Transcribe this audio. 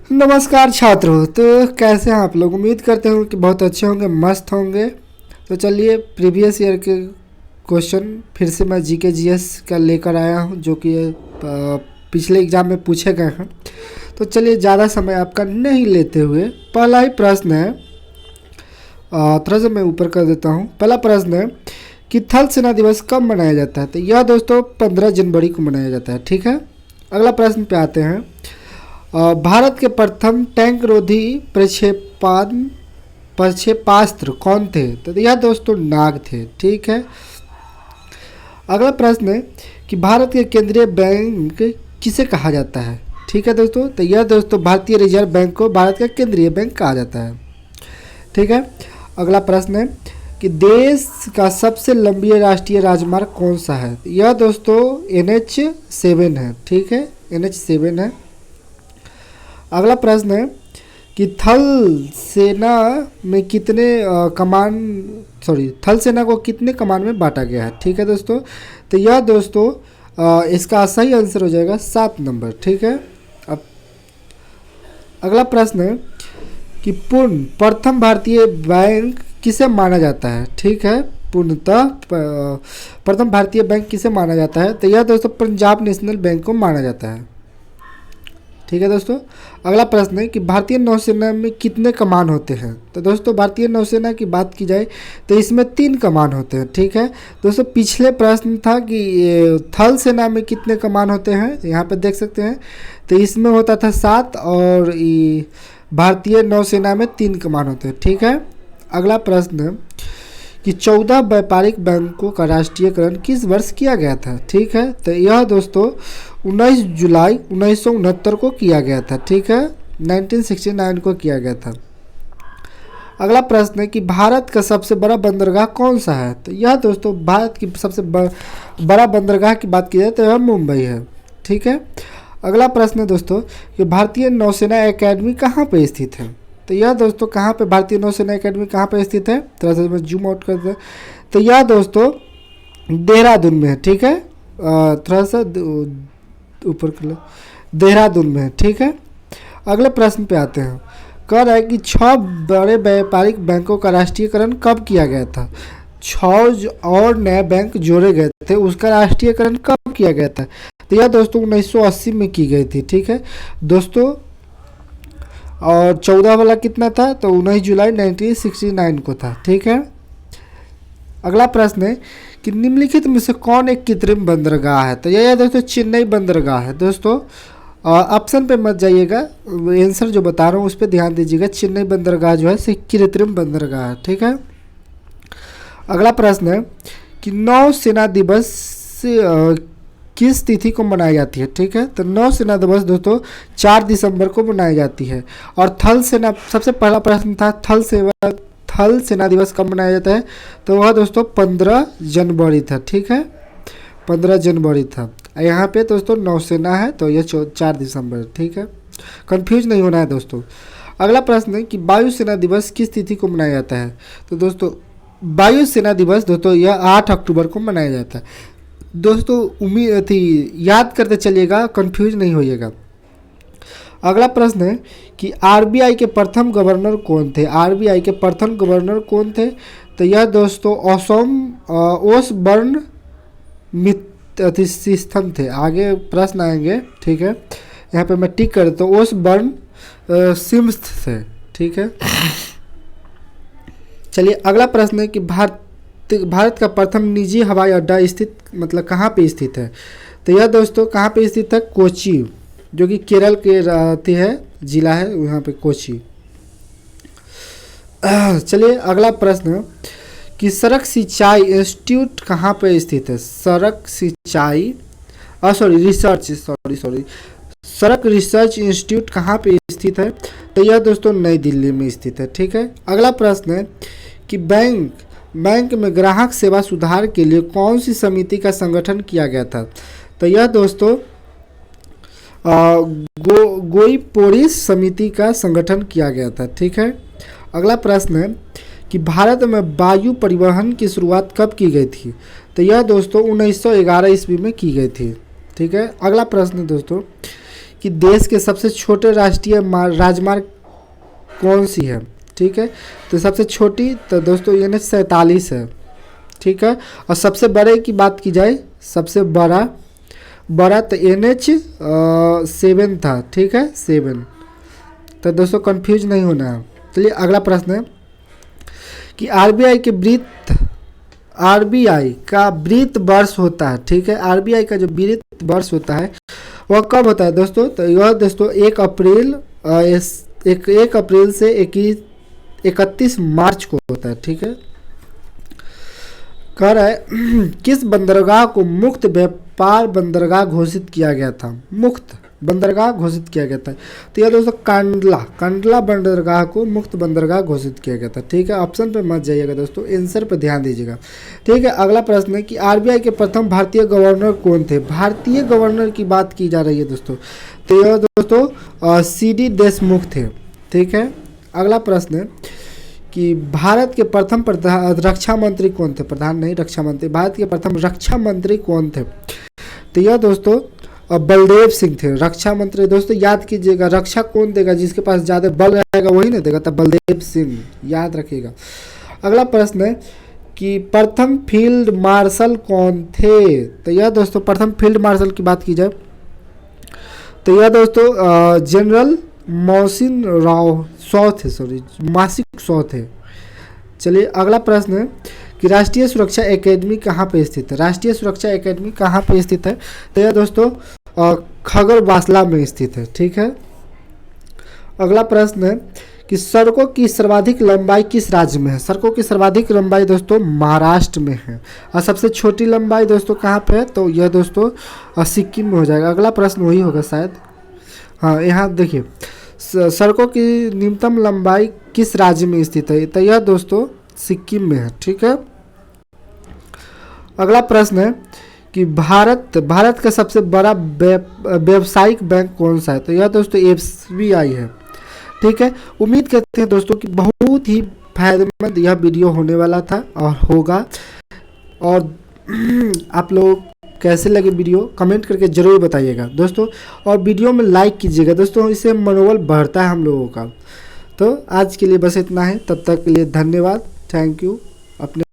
नमस्कार छात्रों। तो कैसे हैं आप लोग? उम्मीद करते हैं कि बहुत अच्छे होंगे, मस्त होंगे। तो चलिए, प्रीवियस ईयर के क्वेश्चन फिर से मैं जीके जीएस का लेकर आया हूं, जो कि पिछले एग्ज़ाम में पूछे गए हैं। तो चलिए, ज़्यादा समय आपका नहीं लेते हुए पहला ही प्रश्न है, थोड़ा सा मैं ऊपर कर देता हूं। पहला प्रश्न है कि थल सेना दिवस कब मनाया जाता है? तो यह दोस्तों 15 जनवरी को मनाया जाता है। ठीक है, अगला प्रश्न पे आते हैं। भारत के प्रथम टैंक रोधी प्रक्षेपास्त्र कौन थे? तो यह दोस्तों नाग थे। ठीक है, अगला प्रश्न है कि भारत के केंद्रीय बैंक किसे कहा जाता है? ठीक है दोस्तों, तो यह दोस्तों भारतीय रिजर्व बैंक को भारत का केंद्रीय बैंक कहा जाता है। ठीक है, अगला प्रश्न है कि देश का सबसे लंबी राष्ट्रीय राजमार्ग कौन सा है? यह दोस्तों NH7 है। ठीक है, NH7 है। अगला प्रश्न है कि थल सेना को कितने कमान में बांटा गया है? ठीक है दोस्तों, तो यह दोस्तों इसका सही आंसर हो जाएगा 7 नंबर। ठीक है, अब अगला प्रश्न है कि प्रथम भारतीय बैंक किसे माना जाता है? ठीक है, पूर्णतः प्रथम भारतीय बैंक किसे माना जाता है? तो यह दोस्तों पंजाब नेशनल बैंक को माना जाता है। ठीक है दोस्तों, अगला प्रश्न है कि भारतीय नौसेना में कितने कमान होते हैं? तो दोस्तों भारतीय नौसेना की बात की जाए तो इसमें 3 कमान होते हैं। ठीक है दोस्तों, पिछले प्रश्न था कि थल सेना में कितने कमान होते हैं, यहाँ पे देख सकते हैं। तो इसमें होता था 7 और भारतीय नौसेना में 3 कमान होते हैं। ठीक है, अगला प्रश्न है कि 14 व्यापारिक बैंकों का राष्ट्रीयकरण किस वर्ष किया गया था? ठीक है, तो यह दोस्तों 19 जुलाई 1969 को किया गया था। ठीक है, 1969 को किया गया था। अगला प्रश्न है कि भारत का सबसे बड़ा बंदरगाह कौन सा है? तो यह दोस्तों भारत की सबसे बड़ा बंदरगाह की बात की जाए तो यह मुंबई है। ठीक है, अगला प्रश्न है दोस्तों कि भारतीय नौसेना एकेडमी कहाँ पे स्थित है? तो यह दोस्तों कहाँ पे भारतीय नौसेना एकेडमी कहाँ पे स्थित है? थोड़ा सा मैं जूम आउट कर दें तो यह दोस्तों देहरादून में है। ठीक है, थोड़ा सा ऊपर कर लो, देहरादून में है। ठीक है, अगले प्रश्न पे आते हैं। कह रहा है कि 6 बड़े व्यापारिक बैंकों का राष्ट्रीयकरण कब किया गया था? 6 और नए बैंक जोड़े गए थे, उसका राष्ट्रीयकरण कब किया गया था? तो यह दोस्तों 1980 में की गई थी। ठीक है दोस्तों, और 14 वाला कितना था? तो 19 जुलाई 1969 को था। ठीक है, अगला प्रश्न है कि निम्नलिखित में से कौन एक कृत्रिम बंदरगाह है? तो यह दोस्तों चेन्नई बंदरगाह है। दोस्तों ऑप्शन पे मत जाइएगा, आंसर जो बता रहा हूँ उस पर ध्यान दीजिएगा। चेन्नई बंदरगाह जो है कृत्रिम बंदरगाह है। ठीक है, अगला प्रश्न है कि नौसेना दिवस किस तिथि को मनाई जाती है? ठीक है, तो नौसेना दिवस दोस्तों 4 दिसंबर को मनाई जाती है। और थल सेना, सबसे पहला प्रश्न था थल सेना दिवस कब मनाया जाता है? तो वह दोस्तों 15 जनवरी था। ठीक है, 15 जनवरी था। यहाँ पे दोस्तों नौसेना है तो यह 4 दिसंबर। ठीक है, कंफ्यूज नहीं होना है दोस्तों। अगला प्रश्न है कि वायुसेना दिवस किस तिथि को मनाया जाता है? तो दोस्तों वायुसेना दिवस दोस्तों यह 8 अक्टूबर को मनाया जाता है। दोस्तों उम्मीद थी, याद करते चलिएगा, कंफ्यूज नहीं होइएगा। अगला प्रश्न है कि आरबीआई के प्रथम गवर्नर कौन थे? आरबीआई के प्रथम गवर्नर कौन थे? तो यह दोस्तों ओसबर्न मित्थिस्थन थे। आगे प्रश्न आएंगे। ठीक है, यहाँ पे मैं टिक कर देता हूँ, ओसबर्न सिम्स थे। ठीक है, चलिए अगला प्रश्न है कि भारत का प्रथम निजी हवाई अड्डा स्थित मतलब कहाँ पे स्थित है? तो यह दोस्तों कहाँ पे स्थित है? कोची, जो कि केरल के रहती है, जिला है यहाँ पे कोची। चलिए अगला प्रश्न है कि सड़क सिंचाई इंस्टीट्यूट कहाँ पे स्थित है? सड़क रिसर्च इंस्टीट्यूट कहाँ पे स्थित है? तो यह दोस्तों नई दिल्ली में स्थित है। ठीक है, अगला प्रश्न है कि बैंक में ग्राहक सेवा सुधार के लिए कौन सी समिति का संगठन किया गया था? तो यह दोस्तों गोईपोरिस समिति का संगठन किया गया था। ठीक है, अगला प्रश्न है कि भारत में वायु परिवहन की शुरुआत कब की गई थी? तो यह दोस्तों 1911 ईस्वी में की गई थी। ठीक है, अगला प्रश्न दोस्तों कि देश के सबसे छोटे राष्ट्रीय राजमार्ग कौन सी है, ठीक है। तो सबसे छोटी तो दोस्तों NH-47 है, ठीक है। और सबसे बड़े की बात की जाए, सबसे बड़ा तो NH-7 था, ठीक है, 7। तो दोस्तों कंफ्यूज नहीं होना है। चलिए अगला प्रश्न है कि आरबीआई का वृत्त वर्ष होता है, ठीक है। आरबीआई का जो वृत्त वर्ष होता है वह कब होता है दोस्तों? तो यह दोस्तों 1 अप्रैल से 31 मार्च को होता है, ठीक है। कह रहा है किस बंदरगाह को मुक्त व्यापार बंदरगाह घोषित किया गया था? मुक्त बंदरगाह घोषित किया गया था। तो यह दोस्तों कांडला बंदरगाह को मुक्त बंदरगाह घोषित किया गया था, ठीक है। ऑप्शन पे मत जाइएगा दोस्तों, आंसर पे ध्यान दीजिएगा, ठीक है। अगला प्रश्न है कि आरबीआई के प्रथम भारतीय गवर्नर कौन थे? भारतीय गवर्नर की बात की जा रही है दोस्तों, तो यह दोस्तों CD देशमुख थे, ठीक है। अगला प्रश्न है कि भारत के प्रथम रक्षा मंत्री कौन थे? प्रधान नहीं, रक्षा मंत्री। भारत के प्रथम रक्षा मंत्री कौन थे? तो यह दोस्तों बलदेव सिंह थे रक्षा मंत्री। दोस्तों याद कीजिएगा, रक्षा कौन देगा? जिसके पास ज़्यादा बल रहेगा वही ना देगा, तो बलदेव सिंह, याद रखिएगा। अगला प्रश्न है कि प्रथम फील्ड मार्शल कौन थे? तो यह दोस्तों प्रथम फील्ड मार्शल की बात की जाए तो यह दोस्तों जनरल मोहसिन राव शॉ थे, मासिक शॉ थे। चलिए अगला प्रश्न है कि राष्ट्रीय सुरक्षा एकेडमी कहाँ पे स्थित है? राष्ट्रीय सुरक्षा एकेडमी कहाँ पे स्थित है? तो यह दोस्तों खगरवासला में स्थित है, ठीक है। अगला प्रश्न है कि सड़कों की सर्वाधिक लंबाई किस राज्य में है? सड़कों की सर्वाधिक लंबाई दोस्तों महाराष्ट्र में है। और सबसे छोटी लंबाई दोस्तों कहाँ पे है? तो यह दोस्तों सिक्किम में हो जाएगा। अगला प्रश्न वही होगा शायद। हाँ, यहाँ देखिए, सड़कों की न्यूनतम लंबाई किस राज्य में स्थित है? तो यह दोस्तों सिक्किम में है, ठीक है। अगला प्रश्न है कि भारत का सबसे बड़ा व्यावसायिक बैंक कौन सा है? तो यह दोस्तों SBI है, ठीक है। उम्मीद करते हैं दोस्तों कि बहुत ही फायदेमंद यह वीडियो होने वाला था और होगा। और आप लोग कैसे लगे वीडियो कमेंट करके ज़रूर बताइएगा दोस्तों, और वीडियो में लाइक कीजिएगा दोस्तों, इससे मनोबल बढ़ता है हम लोगों का। तो आज के लिए बस इतना है, तब तक के लिए धन्यवाद, थैंक यू। अपने